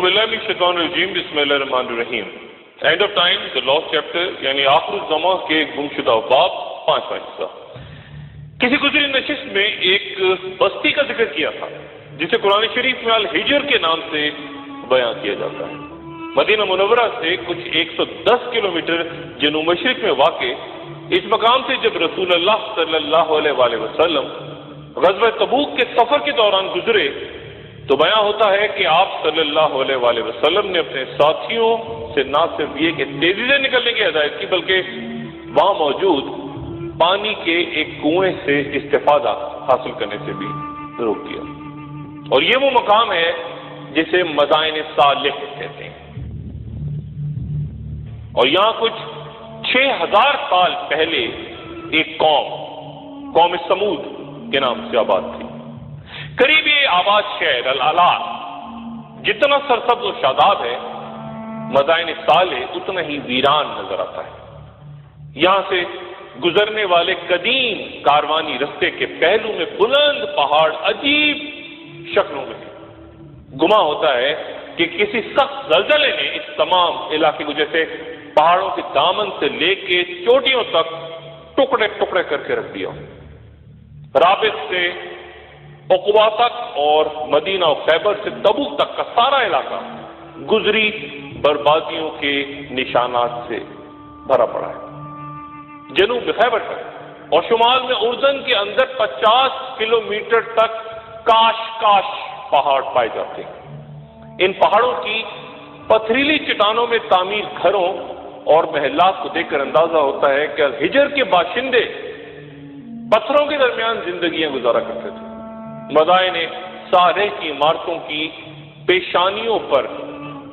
باللہ من الشیطان الرجیم بسم اللہ الرحمن الرحیم. And of time the last chapter, یعنی آخر الزماں کے گم شدہ باب، 5واں حصہ. کسی گزری نشست میں ایک بستی کا ذکر کیا تھا جسے قرآن شریف میں الحجر کے نام سے بیان کیا جاتا ہے. مدینہ منورہ سے کچھ 110 کلومیٹر جنوب مشرق میں واقع اس مقام سے جب رسول اللہ صلی اللہ علیہ وآلہ وسلم غزوہ تبوک کے سفر کے دوران گزرے تو بیان ہوتا ہے کہ آپ صلی اللہ علیہ وآلہ وسلم نے اپنے ساتھیوں سے نہ صرف یہ کہ تیزی سے نکلنے کی ہدایت کی بلکہ وہاں موجود پانی کے ایک کنویں سے استفادہ حاصل کرنے سے بھی روک دیا. اور یہ وہ مقام ہے جسے مدائن صالح کہتے ہیں. اور یہاں کچھ 6000 سال پہلے ایک قوم سمود کے نام سے آباد تھی. قریب یہ آباد شہر العلا جتنا سرسبز و شاداب ہے، مدائن صالح اتنا ہی ویران نظر آتا ہے. یہاں سے گزرنے والے قدیم کاروانی رستے کے پہلو میں بلند پہاڑ عجیب شکلوں میں گما ہوتا ہے کہ کسی سخت زلزلے نے اس تمام علاقے کو جیسے پہاڑوں کے دامن سے لے کے چوٹیوں تک ٹکڑے ٹکڑے کر کے رکھ دیا. رابط سے عقبہ تک اور مدینہ و خیبر سے تبوک تک کا سارا علاقہ گزری بربادیوں کے نشانات سے بھرا پڑا ہے. جنوب خیبر تک اور شمال میں اردن کے اندر 50 کلومیٹر تک کاش پہاڑ پائے جاتے ہیں. ان پہاڑوں کی پتھریلی چٹانوں میں تعمیر گھروں اور محلات کو دیکھ کر اندازہ ہوتا ہے کہ الحجر کے باشندے پتھروں کے درمیان زندگیاں گزارا کرتے تھے. مدائن صالح کی عمارتوں کی پیشانیوں پر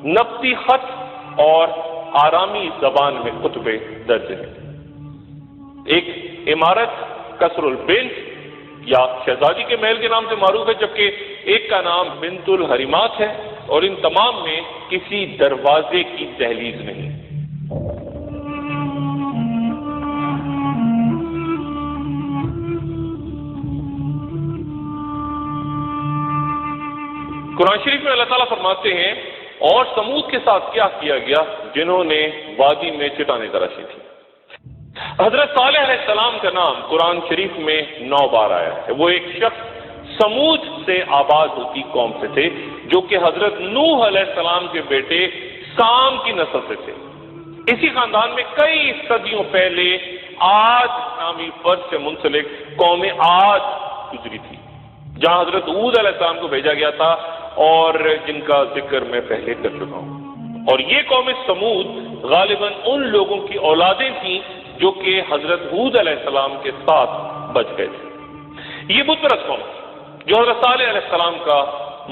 نبطی خط اور آرامی زبان میں خطبے درج ہیں. ایک عمارت قصر البنت یا شہزادی کے محل کے نام سے معروف ہے، جبکہ ایک کا نام بنت الحریمات ہے، اور ان تمام میں کسی دروازے کی دہلیز نہیں. قرآن شریف میں اللہ تعالیٰ فرماتے ہیں اور سمود کے ساتھ کیا کیا گیا جنہوں نے وادی میں چٹانیں تراشی تھی. حضرت صالح علیہ السلام کا نام قرآن شریف میں 9 بار آیا ہے. وہ ایک شخص سمود سے آباد ہوتی قوم سے تھے جو کہ حضرت نوح علیہ السلام کے بیٹے سام کی نسل سے تھے. اسی خاندان میں کئی صدیوں پہلے عاد نامی فرد سے منسلک قوم عاد گزری تھی جہاں حضرت ہود علیہ السلام کو بھیجا گیا تھا اور جن کا ذکر میں پہلے کر چکا ہوں. اور یہ قوم سمود غالباً ان لوگوں کی اولادیں تھیں جو کہ حضرت ہود علیہ السلام کے ساتھ بچ گئے تھے. یہ بت پرست قوم جو حضرت صالح علیہ السلام کا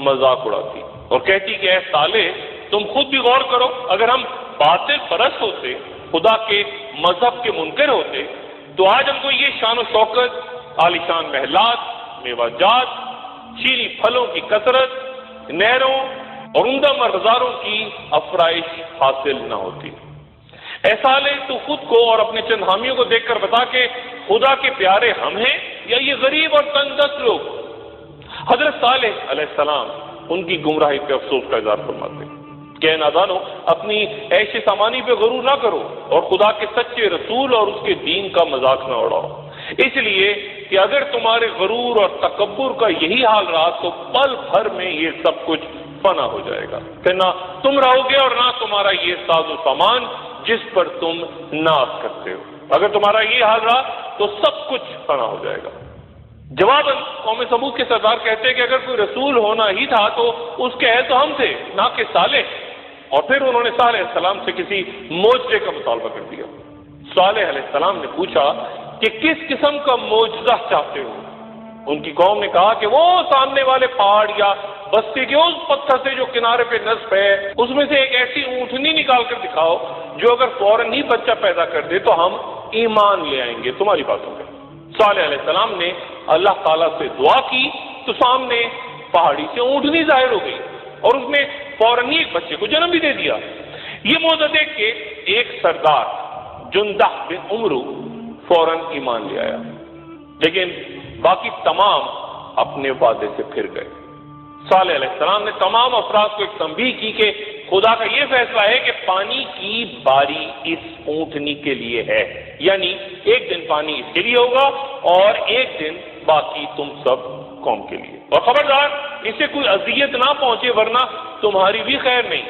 مذاق اڑاتی اور کہتی کہ اے صالح تم خود بھی غور کرو، اگر ہم باطل پرست ہوتے، خدا کے مذہب کے منکر ہوتے تو آج ہم کو یہ شان و شوکت، عالیشان محلات، میوہ جات، چیری پھلوں کی کثرت، نہروں اور عمدہ مرغزاروں کی افرائش حاصل نہ ہوتی. اے صالح تو خود کو اور اپنے چند حامیوں کو دیکھ کر بتا کہ خدا کے پیارے ہم ہیں یا یہ غریب اور تنگ دست لوگ. حضرت صالح علیہ السلام ان کی گمراہی پہ افسوس کا اظہار فرماتے کہ نادانو اپنی عیش سامانی پہ غرور نہ کرو اور خدا کے سچے رسول اور اس کے دین کا مذاق نہ اڑاؤ، اس لیے کہ اگر تمہارے غرور اور تکبر کا یہی حال رہا تو پل بھر میں یہ سب کچھ فنا ہو جائے گا. پھر نہ تم رہو گے اور نہ تمہارا یہ ساز و سامان جس پر تم ناز کرتے ہو. اگر تمہارا یہ حال رہا تو سب کچھ فنا ہو جائے گا. جواباً قوم سمود کے سردار کہتے ہیں کہ اگر کوئی رسول ہونا ہی تھا تو اس کے اہل تو ہم تھے نہ کہ صالح. اور پھر انہوں نے صالح علیہ السلام سے کسی معجزے کا مطالبہ کر دیا. صالح علیہ السلام نے پوچھا کہ کس قسم کا معجزہ چاہتے ہو؟ ان کی قوم نے کہا کہ وہ سامنے والے پہاڑ یا بستی کے اس پتھر سے جو کنارے پہ نصب ہے اس میں سے ایک ایسی اونٹنی نکال کر دکھاؤ جو اگر فوراً ہی بچہ پیدا کر دے تو ہم ایمان لے آئیں گے تمہاری باتوں پہ. صالح علیہ السلام نے اللہ تعالیٰ سے دعا کی تو سامنے پہاڑی سے اونٹنی ظاہر ہو گئی اور اس نے فوراً ہی ایک بچے کو جنم بھی دے دیا. یہ معجزہ دیکھ کے ایک سردار جندہ بن عمرو فوراً ایمان لے آیا، لیکن باقی تمام اپنے وعدے سے پھر گئے. صالح علیہ السلام نے تمام افراد کو ایک تنبیہ کی کہ خدا کا یہ فیصلہ ہے کہ پانی کی باری اس اونٹنی کے لیے ہے، یعنی ایک دن پانی اس کے لیے ہوگا اور ایک دن باقی تم سب قوم کے لیے، اور خبردار اسے کوئی اذیت نہ پہنچے ورنہ تمہاری بھی خیر نہیں۔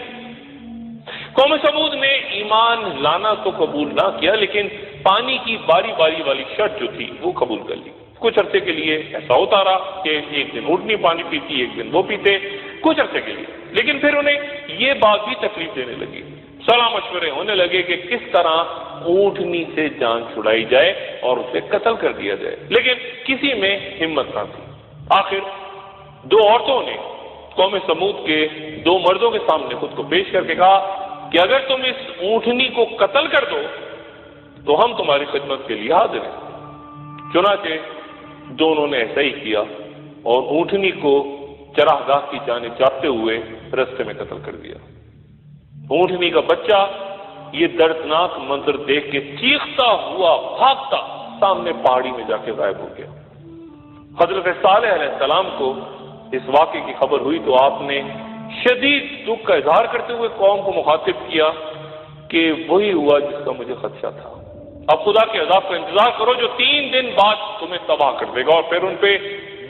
قوم سمود نے ایمان لانا تو قبول نہ کیا، لیکن پانی کی باری باری والی شرط جو تھی وہ قبول کر لی۔ کچھ عرصے کے لیے ایسا ہوتا رہا کہ ایک دن اونٹنی پانی پیتی، ایک دن وہ پیتے، کچھ عرصے کے لیے، لیکن پھر انہیں یہ بات بھی تکلیف دینے لگی۔ صلاح مشورے ہونے لگے کہ کس طرح اونٹنی سے جان چھڑائی جائے اور اسے قتل کر دیا جائے، لیکن کسی میں ہمت نہ تھی۔ آخر دو عورتوں نے قوم سمود کے دو مردوں کے سامنے خود کو پیش کر کے کہا کہ اگر تم اس اونٹنی کو قتل کر دو تو ہم تمہاری خدمت کے لیے حاضر ہیں۔ چنانچہ دونوں نے ایسا ہی کیا اور اونٹنی کو چراگاہ کی جانب جاتے ہوئے رستے میں قتل کر دیا۔ اونٹنی کا بچہ یہ دردناک منظر دیکھ کے چیختا ہوا بھاگتا سامنے پہاڑی میں جا کے غائب ہو گیا۔ حضرت صالح علیہ السلام کو اس واقعے کی خبر ہوئی تو آپ نے شدید دکھ کا اظہار کرتے ہوئے قوم کو مخاطب کیا کہ وہی ہوا جس کا مجھے خدشہ تھا۔ اب خدا کے عذاب کا انتظار کرو جو 3 دن بعد تمہیں تباہ کر دے گا، اور پھر ان پہ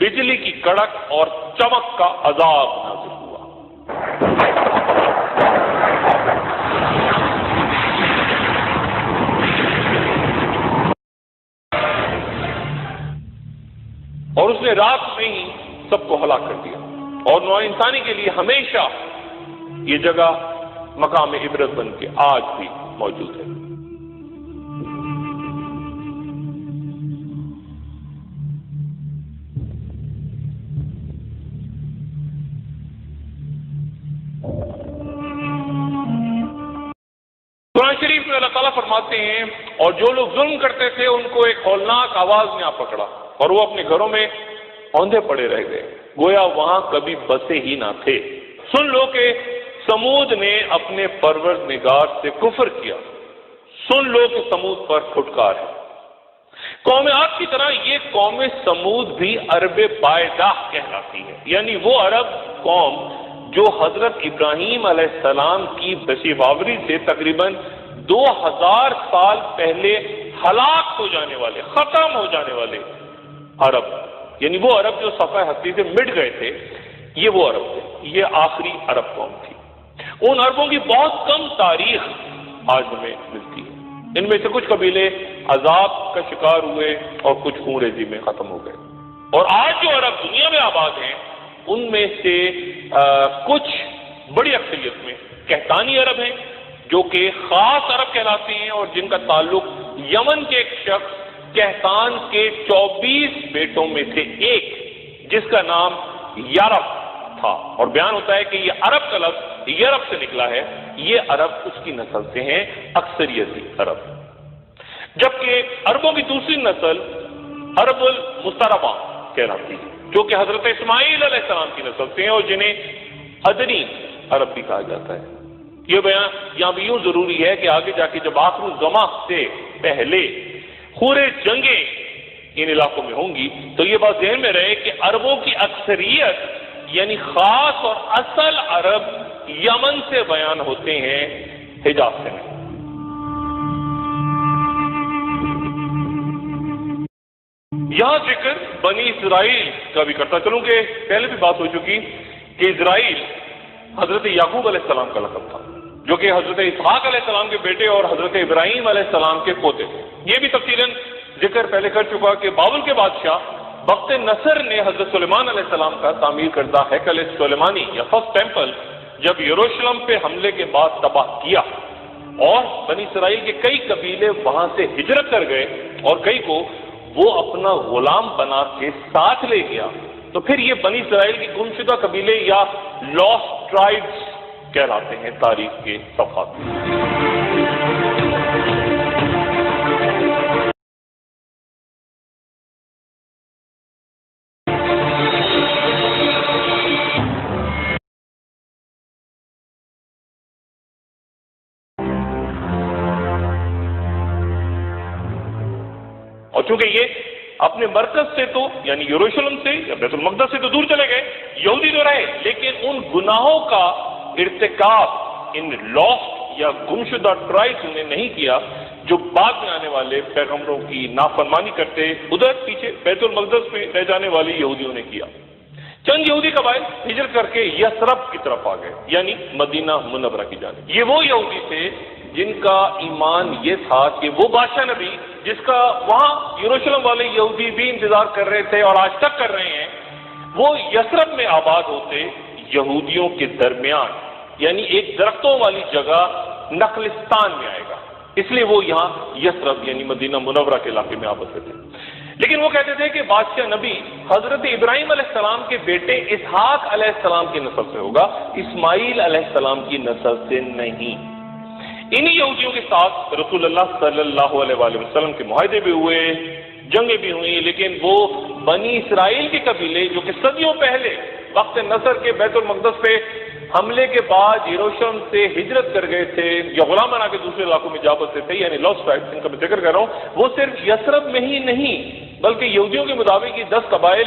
بجلی کی کڑک اور چمک کا عذاب نازل ہوا۔ اور اس نے رات میں ہی سب کو ہلاک کر دیا، اور نوع انسانی کے لیے ہمیشہ یہ جگہ مقام عبرت بن کے آج بھی موجود ہے۔ قرآن شریف میں اللہ تعالیٰ فرماتے ہیں اور جو لوگ ظلم کرتے تھے ان کو ایک ہولناک آواز نے آ پکڑا اور وہ اپنے گھروں میں اوندھے پڑے رہ گئے، گویا وہاں کبھی بسے ہی نہ تھے۔ سن لو کہ سمود نے اپنے پروردگار سے کفر کیا، سن لو کہ سمود پر پھٹکار ہے۔ قوم عاد کی طرح یہ قوم سمود بھی عرب بائدہ کہلاتی ہے، یعنی وہ عرب قوم جو حضرت ابراہیم علیہ السلام کی بشیواوری سے تقریباً 2000 سال پہلے ہلاک ہو جانے والے، ختم ہو جانے والے عرب، یعنی وہ عرب جو صفحہ ہستی سے مٹ گئے تھے، یہ وہ عرب تھے، یہ آخری عرب قوم تھی۔ ان عربوں کی بہت کم تاریخ آج ہمیں ملتی ہے، ان میں سے کچھ قبیلے عذاب کا شکار ہوئے اور کچھ خون ریزی میں ختم ہو گئے، اور آج جو عرب دنیا میں آباد ہیں ان میں سے کچھ بڑی اکثریت میں کہتانی عرب ہیں جو کہ خاص عرب کہلاتے ہیں اور جن کا تعلق یمن کے ایک شخص کہتان کے 24 بیٹوں میں سے ایک جس کا نام یارب تھا، اور بیان ہوتا ہے کہ یہ عرب کا لفظ یرب سے نکلا ہے، یہ عرب اس کی نسل سے ہیں، اکثریتی عرب۔ جبکہ عربوں کی دوسری نسل عرب المستربہ کہلاتی ہے جو کہ حضرت اسماعیل علیہ السلام کی نسل سے ہیں اور جنہیں ادنی عرب بھی کہا جاتا ہے۔ یہ بیان یہاں بھی یوں ضروری ہے کہ آگے جا کے جب آخر الزماں سے پہلے خورے جنگیں ان علاقوں میں ہوں گی تو یہ بات ذہن میں رہے کہ عربوں کی اکثریت یعنی خاص اور اصل عرب یمن سے بیان ہوتے ہیں، حجاز سے نہیں۔ یہاں ذکر بنی اسرائیل کا بھی کرتا چلوں کہ پہلے بھی بات ہو چکی کہ اسرائیل حضرت یعقوب علیہ السلام کا لقب تھا جو کہ حضرت اسحاق علیہ السلام کے بیٹے اور حضرت ابراہیم علیہ السلام کے پوتے تھے۔ یہ بھی تفصیلاً ذکر پہلے کر چکا کہ بابل کے بادشاہ بخت نصر نے حضرت سلیمان علیہ السلام کا تعمیر کردہ ہیکل سلیمانی یا فرسٹ ٹیمپل جب یروشلم پہ حملے کے بعد تباہ کیا اور بنی اسرائیل کے کئی قبیلے وہاں سے ہجرت کر گئے اور کئی کو وہ اپنا غلام بنا کے ساتھ لے گیا، تو پھر یہ بنی اسرائیل کی گمشدہ قبیلے یا لاسٹ ٹرائبس کہلاتے ہیں تاریخ کے صفحات میں۔ اور چونکہ یہ اپنے مرکز سے تو یعنی یروشلم سے یا بیت المقدس سے تو دور چلے گئے، یہودی تو رہے، لیکن ان گناہوں کا ارتکاب، ان لاسٹ یا گمشدہ ٹرائبس نے نہیں کیا جو بعد میں آنے والے پیغمبروں کی نافرمانی کرتے ادھر پیچھے بیت المقدس میں رہ جانے والے یہودیوں نے کیا۔ چند یہودی قبائل ہجرت کر کے یثرب کی طرف آ گئے، یعنی مدینہ منورہ کی جانب۔ یہ وہ یہودی تھے جن کا ایمان یہ تھا کہ وہ بادشاہ نبی جس کا وہاں یروشلم والے یہودی بھی انتظار کر رہے تھے اور آج تک کر رہے ہیں، وہ یثرب میں آباد ہوتے یہودیوں کے درمیان، یعنی ایک درختوں والی جگہ نخلستان میں آئے گا، اس لیے وہ یہاں یثرب یعنی مدینہ منورہ کے علاقے میں آباد تھے۔ لیکن وہ کہتے تھے کہ بادشاہ نبی حضرت ابراہیم علیہ السلام کے بیٹے اسحاق علیہ السلام کی نسل سے ہوگا، اسماعیل علیہ السلام کی نسل سے نہیں۔ انہی یہودیوں کے ساتھ رسول اللہ صلی اللہ علیہ وآلہ وسلم کے معاہدے بھی ہوئے، جنگیں بھی ہوئیں، لیکن وہ بنی اسرائیل کے قبیلے جو کہ صدیوں پہلے وقت نصر کے بیت المقدس پہ حملے کے بعد یروشلم سے ہجرت کر گئے تھے یا غلام بنا کے دوسرے علاقوں میں جا بستے تھے، یعنی لاسٹ ٹرائبس جن کا میں ذکر کر رہا ہوں، وہ صرف یثرب میں ہی نہیں بلکہ یہودیوں کے مطابق یہ 10 قبائل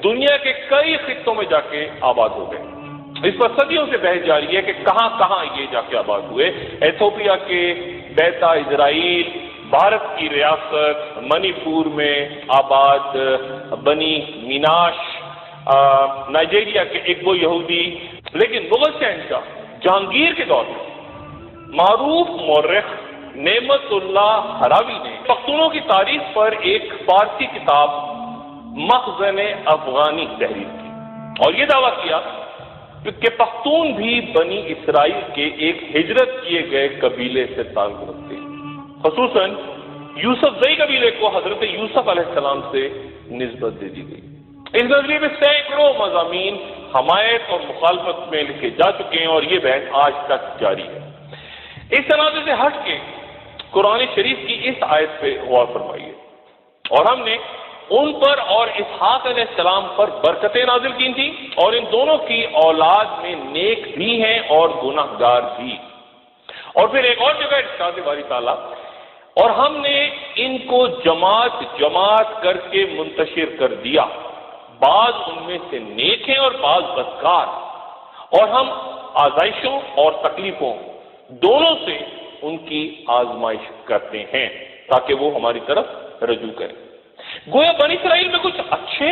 دنیا کے کئی خطوں میں جا کے آباد ہو گئے۔ اس پر صدیوں سے بحث جاری ہے کہ کہاں کہاں یہ جا کے آباد ہوئے۔ ایتھوپیا کے بیتا اسرائیل، بھارت کی ریاست منی پور میں آباد بنی میناش، نائجیریا کے ایک یہودی، لیکن مغل شہنشاہ جہانگیر کے دور میں معروف مورخ نعمت اللہ ہراوی نے پختونوں کی تاریخ پر ایک فارسی کتاب مخزن افغانی تحریر کی اور یہ دعویٰ کیا کہ پختون بھی بنی اسرائیل کے ایک ہجرت کیے گئے قبیلے سے تعلق رکھتے ہیں، خصوصاً یوسف زئی قبیلے کو حضرت یوسف علیہ السلام سے نسبت دے دی گئی۔ اس نظریے میں سینکڑوں مضامین حمایت اور مخالفت میں لکھے جا چکے ہیں اور یہ بحث آج تک جاری ہے۔ اس تنازع سے ہٹ کے قرآن شریف کی اس آیت پہ غور فرمائیے، اور ہم نے ان پر اور اسحاق علیہ السلام پر برکتیں نازل کی تھیں اور ان دونوں کی اولاد میں نیک بھی ہیں اور گناہ گار بھی۔ اور پھر ایک اور جگہ ارشاد باری تعالیٰ، اور ہم نے ان کو جماعت جماعت کر کے منتشر کر دیا، بعض ان میں سے نیک ہیں اور بعض بدکار، اور ہم آزائشوں اور تکلیفوں دونوں سے ان کی آزمائش کرتے ہیں تاکہ وہ ہماری طرف رجوع کریں۔ گویا بنی اسرائیل میں کچھ اچھے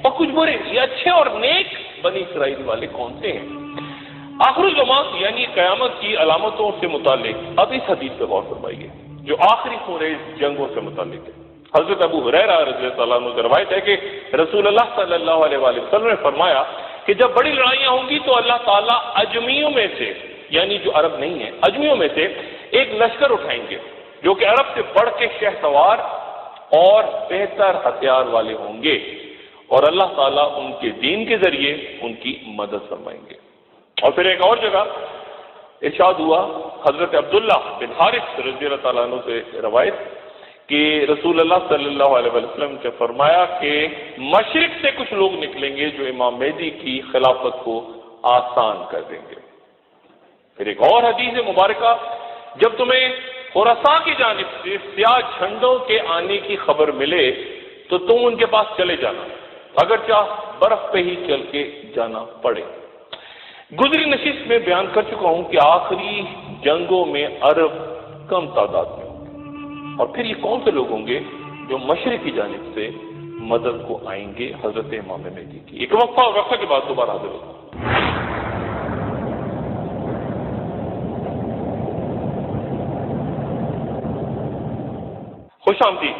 اور کچھ برے، یہ اچھے اور نیک بنی اسرائیل والے کون سے ہیں؟ آخر الزمان یعنی قیامت کی علامتوں سے متعلق اب اس حدیث پہ غور فرمائیے جو آخری خورے جنگوں سے متعلق ہے۔ حضرت ابو ہریرہ رضی اللہ عنہ سے روایت ہے کہ رسول اللہ صلی اللہ علیہ وآلہ وسلم نے فرمایا کہ جب بڑی لڑائیاں ہوں گی تو اللہ تعالیٰ اجمیوں میں سے، یعنی جو عرب نہیں ہیں، اجمیوں میں سے ایک لشکر اٹھائیں گے جو کہ عرب سے بڑھ کے شہ سوار اور بہتر ہتھیار والے ہوں گے، اور اللہ تعالیٰ ان کے دین کے ذریعے ان کی مدد فرمائیں گے۔ اور پھر ایک اور جگہ ارشاد ہوا، حضرت عبداللہ بن حارث رضی اللہ تعالیٰ عنہ سے روایت کہ رسول اللہ صلی اللہ علیہ وسلم نے فرمایا کہ مشرق سے کچھ لوگ نکلیں گے جو امام مہدی کی خلافت کو آسان کر دیں گے۔ پھر ایک اور حدیث مبارکہ، جب تمہیں خراساں کی جانب سے سیاہ جھنڈوں کے آنے کی خبر ملے تو تم ان کے پاس چلے جانا، اگرچہ برف پہ ہی چل کے جانا پڑے۔ گزری نشست میں بیان کر چکا ہوں کہ آخری جنگوں میں عرب کم تعداد میں ہوں گے، اور پھر یہ کون سے لوگ ہوں گے جو مشرق کی جانب سے مدد کو آئیں گے حضرت امام مہدی کی۔ ایک وقفہ اور وقفہ کے بعد دوبارہ حاضر ہوگا۔ خوش آمدید۔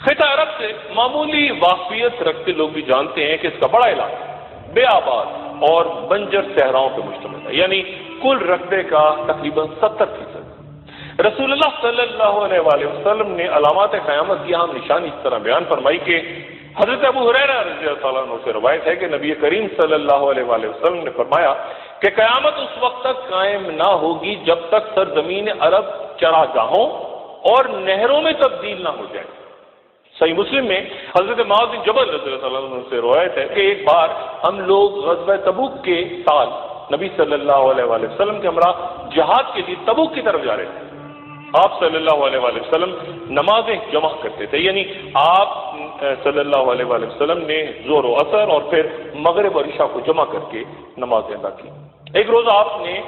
خطہ عرب سے معمولی واقفیت رکھتے لوگ بھی جانتے ہیں کہ اس کا بڑا علاقہ بے آباد اور بنجر صحراؤں پہ مشتمل ہے، یعنی کل رقبے کا تقریباً 70%۔ رسول اللہ صلی اللہ علیہ وآلہ وسلم نے علامات قیامت کی اہم نشانی اس طرح بیان فرمائی کہ حضرت ابو ہریرہ رضی اللہ عنہ سے روایت ہے کہ نبی کریم صلی اللہ علیہ وآلہ وسلم نے فرمایا کہ قیامت اس وقت تک قائم نہ ہوگی جب تک سرزمین عرب چراگاہوں اور نہروں میں تبدیل نہ ہو جائے۔ صحیح مسلم میں حضرت معاذ بن جبل رضی اللہ عنہ سے روایت ہے کہ ایک بار ہم لوگ غزوہ تبوک کے سال نبی صلی اللہ علیہ وآلہ وسلم کے ہمراہ جہاد کے لیے تبوک کی طرف جا رہے تھے۔ آپ صلی اللہ علیہ وآلہ وسلم نمازیں جمع کرتے تھے، یعنی آپ صلی اللہ علیہ وآلہ وسلم نے ظہر و عصر اور پھر مغرب اور عشاء کو جمع کر کے نمازیں ادا کی۔ ایک روز آپ نے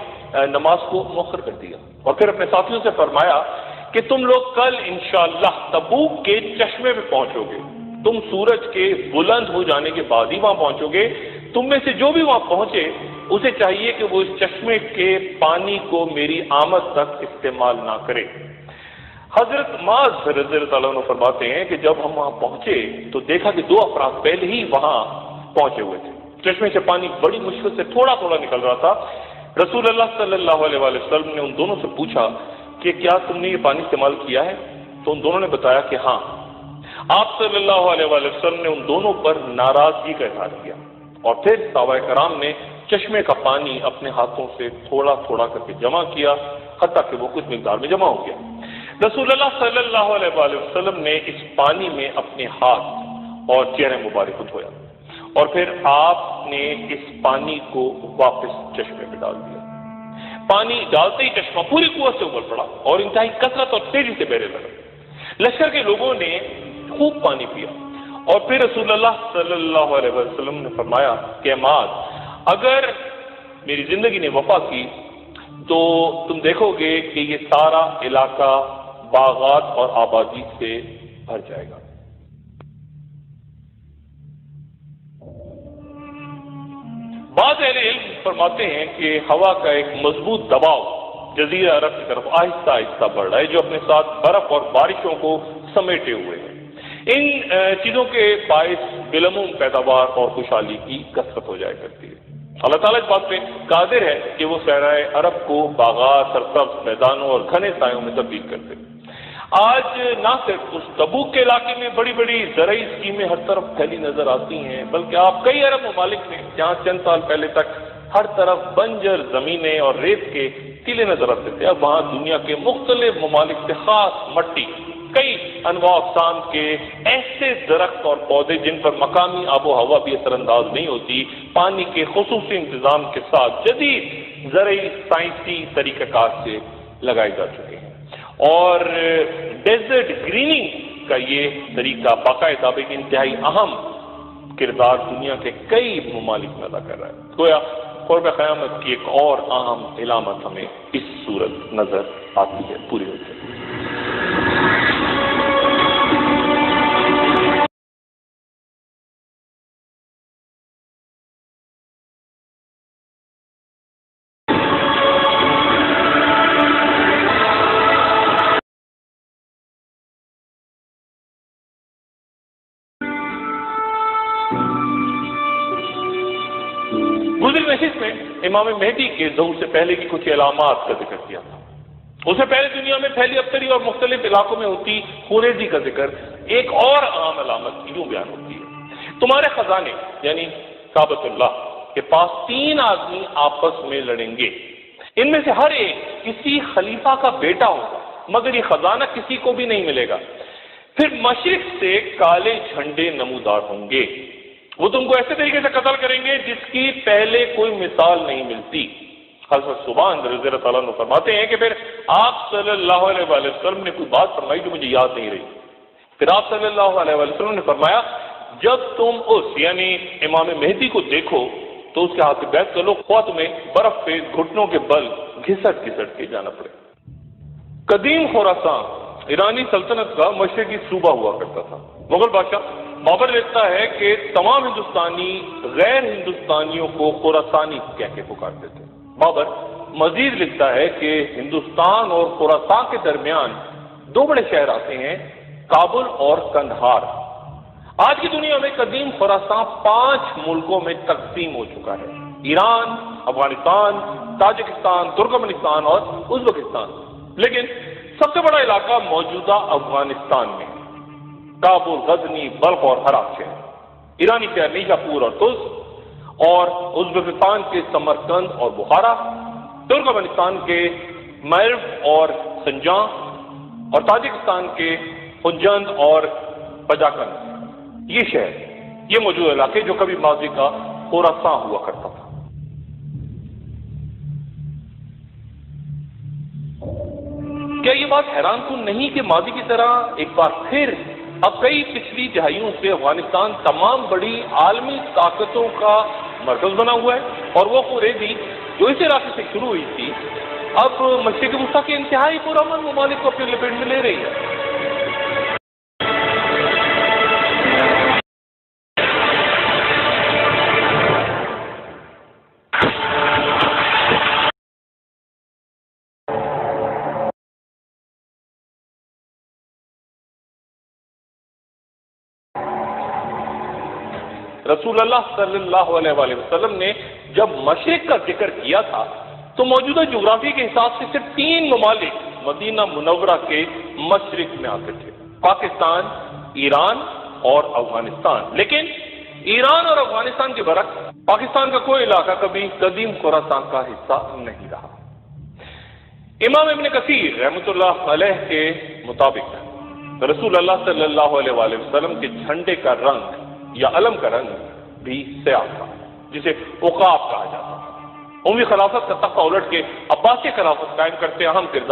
نماز کو مؤخر کر دیا اور پھر اپنے ساتھیوں سے فرمایا کہ تم لوگ کل انشاءاللہ تبوک کے چشمے پہ پہنچو گے، تم سورج کے بلند ہو جانے کے بعد ہی وہاں پہنچو گے، تم میں سے جو بھی وہاں پہنچے اسے چاہیے کہ وہ اس چشمے کے پانی کو میری آمد تک استعمال نہ کرے۔ حضرت معاذ رضی اللہ تعالیٰ عنہ فرماتے ہیں کہ جب ہم وہاں پہنچے تو دیکھا کہ 2 افراد پہلے ہی وہاں پہنچے ہوئے تھے، چشمے سے پانی بڑی مشکل سے تھوڑا تھوڑا نکل رہا تھا۔ رسول اللہ صلی اللہ علیہ وآلہ وسلم نے ان دونوں سے پوچھا کہ کیا تم نے یہ پانی استعمال کیا ہے؟ تو ان دونوں نے بتایا کہ ہاں۔ آپ صلی اللہ علیہ وآلہ وسلم نے ان دونوں پر ناراضگی کا اظہار کیا اور پھر صحابہ کرام نے چشمے کا پانی اپنے ہاتھوں سے تھوڑا تھوڑا کر کے جمع کیا، حتیٰ کہ وہ کچھ مقدار میں جمع ہو گیا۔ رسول اللہ صلی اللہ علیہ وآلہ وسلم نے اس پانی میں اپنے ہاتھ اور چہرہ مبارک کو دھویا اور پھر آپ نے اس پانی کو واپس چشمے میں ڈال دیا۔ پانی ڈالتے ہی چشمہ پوری قوت سے ابل پڑا اور انتہائی کثرت اور تیزی سے بہنے لگا۔ لشکر کے لوگوں نے خوب پانی پیا اور پھر رسول اللہ صلی اللہ علیہ وسلم نے فرمایا کہ معاذ، اگر میری زندگی نے وفا کی تو تم دیکھو گے کہ یہ سارا علاقہ باغات اور آبادی سے بھر جائے گا۔ بعض اہل علم فرماتے ہیں کہ ہوا کا ایک مضبوط دباؤ جزیرہ عرب کی طرف آہستہ آہستہ بڑھ رہا ہے، جو اپنے ساتھ برف اور بارشوں کو سمیٹے ہوئے ہیں۔ ان چیزوں کے باعث بالعموم پیداوار اور خوشحالی کی کثرت ہو جائے کرتی ہے۔ اللہ تعالیٰ اس بات پہ قادر ہے کہ وہ صحرائے عرب کو باغات، سرسبز میدانوں اور گھنے سایوں میں تبدیل کر دے۔ آج نہ صرف اس تبوک کے علاقے میں بڑی بڑی زرعی اسکیمیں ہر طرف پھیلی نظر آتی ہیں، بلکہ آپ کئی عرب ممالک میں جہاں چند سال پہلے تک ہر طرف بنجر زمینیں اور ریت کے ٹیلے نظر آتے تھے، اب وہاں دنیا کے مختلف ممالک سے خاص مٹی، کئی انواع اقسام کے ایسے درخت اور پودے جن پر مقامی آب و ہوا بھی اثر انداز نہیں ہوتی، پانی کے خصوصی انتظام کے ساتھ جدید زرعی سائنسی طریقہ کار سے لگائے جا چکے ہیں۔ اور ڈیزرٹ گریننگ کا یہ طریقہ باقاعدہ ایک انتہائی اہم کردار دنیا کے کئی ممالک میں ادا کر رہا ہے۔ گویا قرب قیامت کی ایک اور اہم علامت ہمیں اس صورت نظر آتی ہے پوری ہوتی ہے۔ گزری نشست میں امام مہدی کے ظہور سے پہلے کی کچھ علامات کا ذکر کیا تھا۔ اس سے پہلے دنیا میں پھیلی ابتری اور مختلف علاقوں میں ہوتی خوریزی کا ذکر ایک اور عام علامت یوں بیان ہوتی ہے، تمہارے خزانے یعنی کعبۃ اللہ کے پاس 3 آدمی آپس میں لڑیں گے، ان میں سے ہر ایک کسی خلیفہ کا بیٹا ہوگا، مگر یہ خزانہ کسی کو بھی نہیں ملے گا۔ پھر مشرق سے کالے جھنڈے نمودار ہوں گے، وہ تم کو ایسے طریقے سے قتل کریں گے جس کی پہلے کوئی مثال نہیں ملتی۔ حضرت سبحان رضی اللہ تعالیٰ عنہ فرماتے ہیں کہ پھر آپ صلی اللہ علیہ وآلہ وسلم نے کوئی بات فرمائی جو مجھے یاد نہیں رہی۔ پھر آپ صلی اللہ علیہ وآلہ وسلم نے فرمایا جب تم اس یعنی امام مہدی کو دیکھو تو اس کے ہاتھ بیعت کر لو، خواہ تمہیں برف پہ گھٹنوں کے بل گھسٹ گھسٹ کے جانا پڑے۔ قدیم خراسان ایرانی سلطنت کا مشرقی صوبہ ہوا کرتا تھا۔ مغل بادشاہ بابر لکھتا ہے کہ تمام ہندوستانی غیر ہندوستانیوں کو خراسانی کہہ کے پکارتے تھے۔ بابر مزید لکھتا ہے کہ ہندوستان اور خراسان کے درمیان 2 بڑے شہر آتے ہیں، کابل اور کندہار۔ آج کی دنیا میں قدیم خراسان 5 ملکوں میں تقسیم ہو چکا ہے، ایران، افغانستان، تاجکستان، ترکمانستان اور ازبکستان، لیکن سب سے بڑا علاقہ موجودہ افغانستان میں کابل، غزنی، بلخ اور ہرات شہر، ایرانی شہر نیشا پور اور تز، اور ازبکستان کے سمرقند اور بخارا، ترکمانستان کے مرو اور سنجان، اور تاجکستان کے خنجند اور پجاکند۔ یہ شہر، یہ موجود علاقے جو کبھی ماضی کا خراسان ہوا کرتا تھا۔ کیا یہ بات حیران کن نہیں کہ ماضی کی طرح ایک بار پھر اب کئی پچھلی دہائیوں سے افغانستان تمام بڑی عالمی طاقتوں کا مرکز بنا ہوا ہے، اور وہ قریبی جو اس علاقے سے شروع ہوئی تھی اب مشرق وسطیٰ کے انتہائی پرامن ممالک کو اپنے لپیٹ میں لے رہی ہے۔ رسول اللہ صلی اللہ علیہ وآلہ وسلم نے جب مشرق کا ذکر کیا تھا تو موجودہ جغرافی کے حساب سے صرف 3 ممالک مدینہ منورہ کے مشرق میں آتے تھے: پاکستان، ایران اور افغانستان۔ لیکن ایران اور افغانستان کے برعکس پاکستان کا کوئی علاقہ کبھی قدیم خراسان کا حصہ نہیں رہا۔ امام ابن کثیر رحمۃ اللہ علیہ کے مطابق رسول اللہ صلی اللہ علیہ وآلہ وسلم کے جھنڈے کا رنگ یا علم کا رنگ بھی سیاہ تھا، جسے عقاب کہا جاتا تھا۔ اموی خلافت کا تختہ الٹ کے عباسی خلافت قائم کرتے اہم کردار